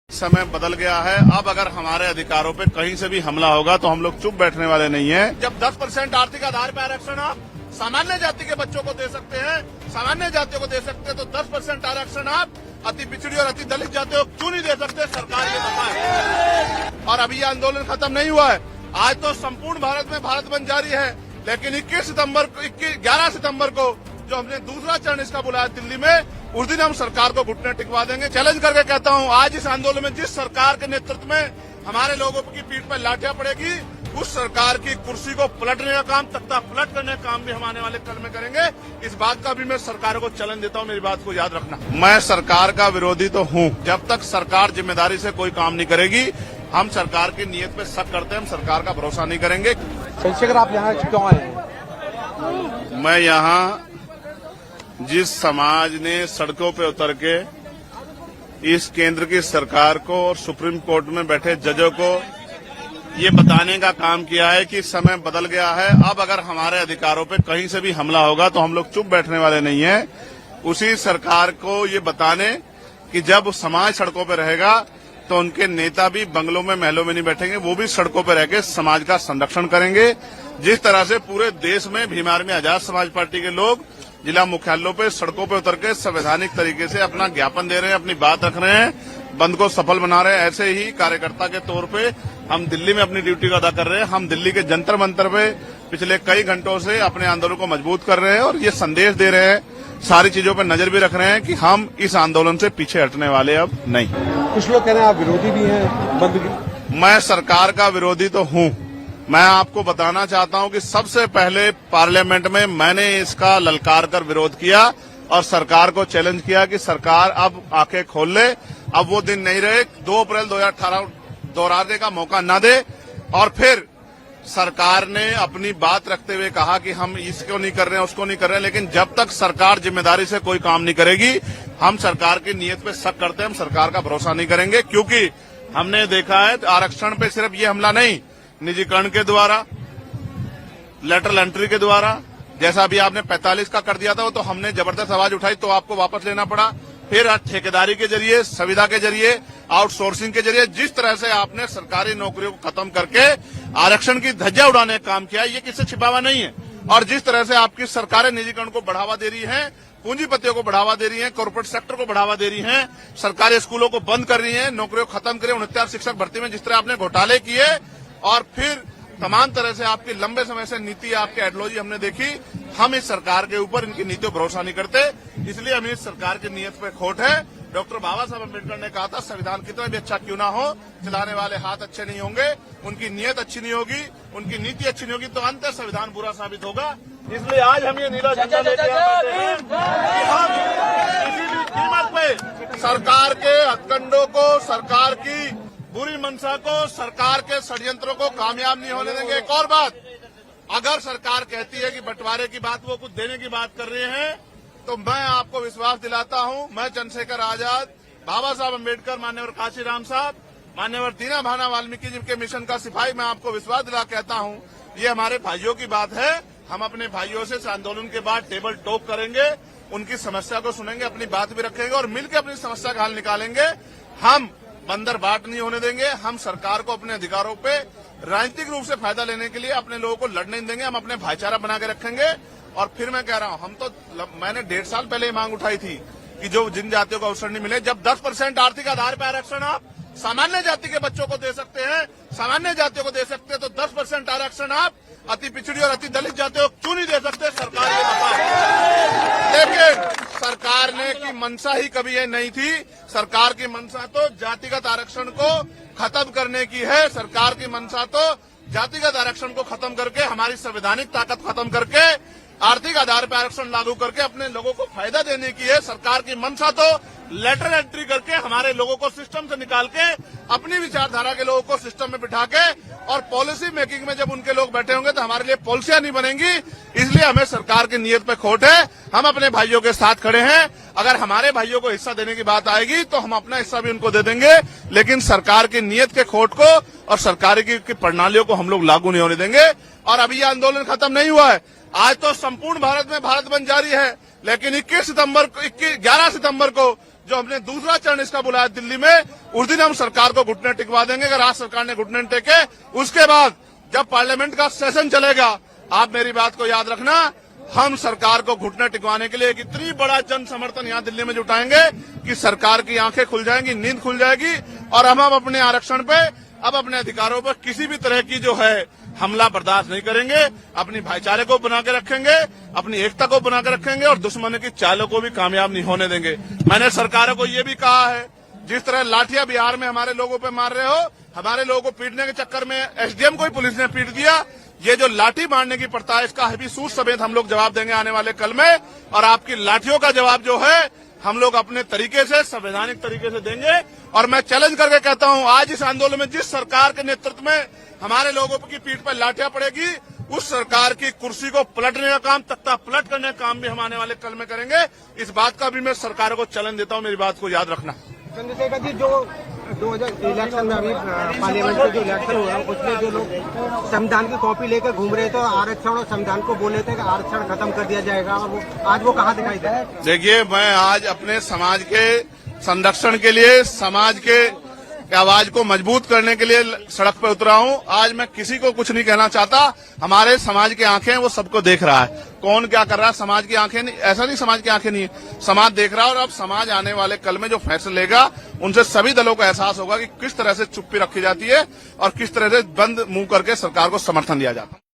समय बदल गया है। अब अगर हमारे अधिकारों पे कहीं से भी हमला होगा तो हम लोग चुप बैठने वाले नहीं हैं। जब 10% आर्थिक आधार पर आरक्षण आप सामान्य जाति के बच्चों को दे सकते हैं, सामान्य जातियों को दे सकते हैं, तो 10% आरक्षण आप अति पिछड़ी और अति दलित जातियों को क्यों नहीं दे सकते? सरकार ये बताए। और अभी ये आंदोलन खत्म नहीं हुआ है। आज तो संपूर्ण भारत में भारत बंद जारी है, लेकिन 11 सितम्बर को जो हमने दूसरा चरण इसका बुलाया दिल्ली में, उस दिन हम सरकार को घुटने टिकवा देंगे। चैलेंज करके कहता हूं, आज इस आंदोलन में जिस सरकार के नेतृत्व में हमारे लोगों की पीठ पर लाठियां पड़ेगी, उस सरकार की कुर्सी को पलटने का काम, तख्ता पलट करने का काम भी हम आने वाले कल में करेंगे। इस बात का भी मैं सरकार को चैलेंज देता हूं, मेरी बात को याद रखना। मैं सरकार का विरोधी तो हूं। जब तक सरकार जिम्मेदारी से कोई काम नहीं करेगी, हम सरकार की नीयत पे शक करते हैं, हम सरकार का भरोसा नहीं करेंगे। चंद्रशेखर, आप यहाँ क्यों आए हैं? मैं यहाँ जिस समाज ने सड़कों पे उतर के इस केंद्र की सरकार को और सुप्रीम कोर्ट में बैठे जजों को ये बताने का काम किया है कि समय बदल गया है। अब अगर हमारे अधिकारों पे कहीं से भी हमला होगा तो हम लोग चुप बैठने वाले नहीं हैं। उसी सरकार को ये बताने कि जब समाज सड़कों पे रहेगा तो उनके नेता भी बंगलों में, महलों में नहीं बैठेंगे, वो भी सड़कों पे रह के समाज का संरक्षण करेंगे। जिस तरह से पूरे देश में भीम आर्मी आजाद समाज पार्टी के लोग जिला मुख्यालयों पे सड़कों पे उतर के संवैधानिक तरीके से अपना ज्ञापन दे रहे हैं, अपनी बात रख रहे हैं, बंद को सफल बना रहे हैं, ऐसे ही कार्यकर्ता के तौर पे हम दिल्ली में अपनी ड्यूटी को अदा कर रहे हैं। हम दिल्ली के जंतर मंतर पे पिछले कई घंटों से अपने आंदोलन को मजबूत कर रहे हैं और ये संदेश दे रहे हैं, सारी चीजों पर नजर भी रख रहे हैं कि हम इस आंदोलन से पीछे हटने वाले अब नहीं। कुछ लोग कह रहे हैं आप विरोधी भी हैं बंद की। मैं सरकार का विरोधी तो हूं। मैं आपको बताना चाहता हूं कि सबसे पहले पार्लियामेंट में मैंने इसका ललकार कर विरोध किया और सरकार को चैलेंज किया कि सरकार अब आंखें खोल ले। अब वो दिन नहीं रहे, 2 अप्रैल 2018 दोहराने का मौका न दे। और फिर सरकार ने अपनी बात रखते हुए कहा कि हम इसको नहीं कर रहे हैं, उसको नहीं कर रहे हैं, लेकिन जब तक सरकार जिम्मेदारी से कोई काम नहीं करेगी, हम सरकार की नीयत पे शक करते हैं, हम सरकार का भरोसा नहीं करेंगे। क्योंकि हमने देखा है आरक्षण पे सिर्फ ये हमला नहीं, निजीकरण के द्वारा, लेटरल एंट्री के द्वारा, जैसा अभी आपने 45 का कर दिया था, तो हमने जबरदस्त आवाज उठाई तो आपको वापस लेना पड़ा। फिर ठेकेदारी के जरिए, संविदा के जरिए, आउटसोर्सिंग के जरिए, जिस तरह से आपने सरकारी नौकरियों को खत्म करके आरक्षण की धज्जियां उड़ाने का काम किया, ये किससे छिपावा नहीं है। और जिस तरह से आपकी सरकारें निजीकरण को बढ़ावा दे रही हैं, पूंजीपतियों को बढ़ावा दे रही हैं, कॉर्पोरेट सेक्टर को बढ़ावा दे रही हैं, सरकारी स्कूलों को बंद कर रही हैं, नौकरियों को खत्म करें, 69 शिक्षक भर्ती में जिस तरह आपने घोटाले किए, और फिर तमाम तरह से आपकी लंबे समय से नीति, आपकी आइडियोलॉजी हमने देखी। हम इस सरकार के ऊपर, इनकी नीतियों पर भरोसा नहीं करते, इसलिए हमें इस सरकार की नीयत पे खोट है। डॉक्टर बाबा साहब अम्बेडकर ने कहा था, संविधान कितना भी अच्छा क्यों ना हो, चलाने वाले हाथ अच्छे नहीं होंगे, उनकी नीयत अच्छी नहीं होगी, उनकी नीति अच्छी नहीं होगी, तो अंत संविधान बुरा साबित होगा। इसलिए आज हम ये नीला झंडा लेके आते हैं कि हम किसी भी कीमत पे सरकार के हथकंडों को, सरकार की बुरी मंशा को, सरकार के षड्यंत्रों को कामयाब नहीं होने देंगे। एक और बात, अगर सरकार कहती है कि बंटवारे की बात, वो कुछ देने की बात कर रहे हैं, तो मैं आपको विश्वास दिलाता हूं, मैं चंद्रशेखर आजाद, बाबा साहब अम्बेडकर, मान्यवर काशीराम साहब, मान्यवर दीना भाना वाल्मीकि जी के मिशन का सिपाही, मैं आपको विश्वास दिला कहता हूं, ये हमारे भाइयों की बात है। हम अपने भाइयों से इस आंदोलन के बाद टेबल टॉक करेंगे, उनकी समस्या को सुनेंगे, अपनी बात भी रखेंगे और मिलकर अपनी समस्या का हल निकालेंगे। हम बंदर बाट नहीं होने देंगे। हम सरकार को अपने अधिकारों पे राजनीतिक रूप से फायदा लेने के लिए अपने लोगों को लड़ने नहीं देंगे। हम अपने भाईचारा बना के रखेंगे। और फिर मैं कह रहा हूं, मैंने 1.5 साल पहले ही मांग उठाई थी कि जो जिन जातियों को अवसर नहीं मिले, जब 10% आर्थिक आधार पर आरक्षण आप सामान्य जाति के बच्चों को दे सकते हैं, सामान्य जातियों को दे सकते हैं, तो 10% आरक्षण आप अति पिछड़ी और अति दलित जातियों को क्यों नहीं दे सकते? सरकार ये बताए। लेकिन सरकार ने की मंशा ही कभी ये नहीं थी। सरकार की मंशा तो जातिगत आरक्षण को खत्म करने की है। सरकार की मंशा तो जातिगत आरक्षण को खत्म करके, हमारी संवैधानिक ताकत खत्म करके, आर्थिक आधार पर आरक्षण लागू करके अपने लोगों को फायदा देने की है। सरकार की मंशा तो लेटर एंट्री करके हमारे लोगों को सिस्टम से निकाल के, अपनी विचारधारा के लोगों को सिस्टम में बिठा के, और पॉलिसी मेकिंग में जब उनके लोग बैठे होंगे तो हमारे लिए पॉलिसियां नहीं बनेंगी। इसलिए हमें सरकार की नीयत पे खोट है। हम अपने भाइयों के साथ खड़े हैं। अगर हमारे भाइयों को हिस्सा देने की बात आएगी तो हम अपना हिस्सा भी उनको दे देंगे, लेकिन सरकार की नीयत के खोट को और सरकार की प्रणालियों को हम लोग लागू नहीं होने देंगे। और अभी ये आंदोलन खत्म नहीं हुआ है। आज तो संपूर्ण भारत में भारत बंद जारी है, लेकिन 11 सितम्बर को जो हमने दूसरा चरण इसका बुलाया दिल्ली में, उस दिन हम सरकार को घुटने टिकवा देंगे। अगर आज सरकार ने घुटने टेके, उसके बाद जब पार्लियामेंट का सेशन चलेगा, आप मेरी बात को याद रखना, हम सरकार को घुटने टिकवाने के लिए एक इतनी बड़ा जन समर्थन यहाँ दिल्ली में जुटाएंगे कि सरकार की आंखें खुल जाएंगी, नींद खुल जाएगी, और हम अपने आरक्षण पे, अब अपने अधिकारों पर किसी भी तरह की जो है हमला बर्दाश्त नहीं करेंगे। अपनी भाईचारे को बना के रखेंगे, अपनी एकता को बना के रखेंगे, और दुश्मन की चालों को भी कामयाब नहीं होने देंगे। मैंने सरकारों को ये भी कहा है, जिस तरह लाठियां बिहार में हमारे लोगों पे मार रहे हो, हमारे लोगों को पीटने के चक्कर में एसडीएम को ही पुलिस ने पीट दिया, ये जो लाठी मारने की प्रथा है, इसका भी सूद समेत हम लोग जवाब देंगे आने वाले कल में। और आपकी लाठियों का जवाब जो है हम लोग अपने तरीके से, संवैधानिक तरीके से देंगे। और मैं चैलेंज करके कहता हूं, आज इस आंदोलन में जिस सरकार के नेतृत्व में हमारे लोगों की पीठ पर लाठियां पड़ेगी, उस सरकार की कुर्सी को पलटने का काम, तख्ता पलट करने का काम भी हम आने वाले कल में करेंगे। इस बात का भी मैं सरकार को चैलेंज देता हूं, मेरी बात को याद रखना। चंद्रशेखर जी, जो 2000 इलेक्शन में अभी पार्लियामेंट में जो इलेक्शन हुआ है, उसमें जो लोग संविधान की कॉपी लेकर घूम रहे थे, आरक्षण और संविधान को बोले थे कि आरक्षण खत्म कर दिया जाएगा, और आज वो कहाँ दिखाई दे? देखिए, मैं आज अपने समाज के संरक्षण के लिए, समाज के आवाज को मजबूत करने के लिए सड़क पर उतरा हूं। आज मैं किसी को कुछ नहीं कहना चाहता। हमारे समाज की आंखें वो सबको देख रहा है, कौन क्या कर रहा है। समाज की आंखें नहीं, ऐसा नहीं समाज की आंखें नहीं है, समाज देख रहा है। और अब समाज आने वाले कल में जो फैसले लेगा, उनसे सभी दलों को एहसास होगा कि किस तरह से चुप्पी रखी जाती है और किस तरह से बंद मुंह करके सरकार को समर्थन दिया जाता है।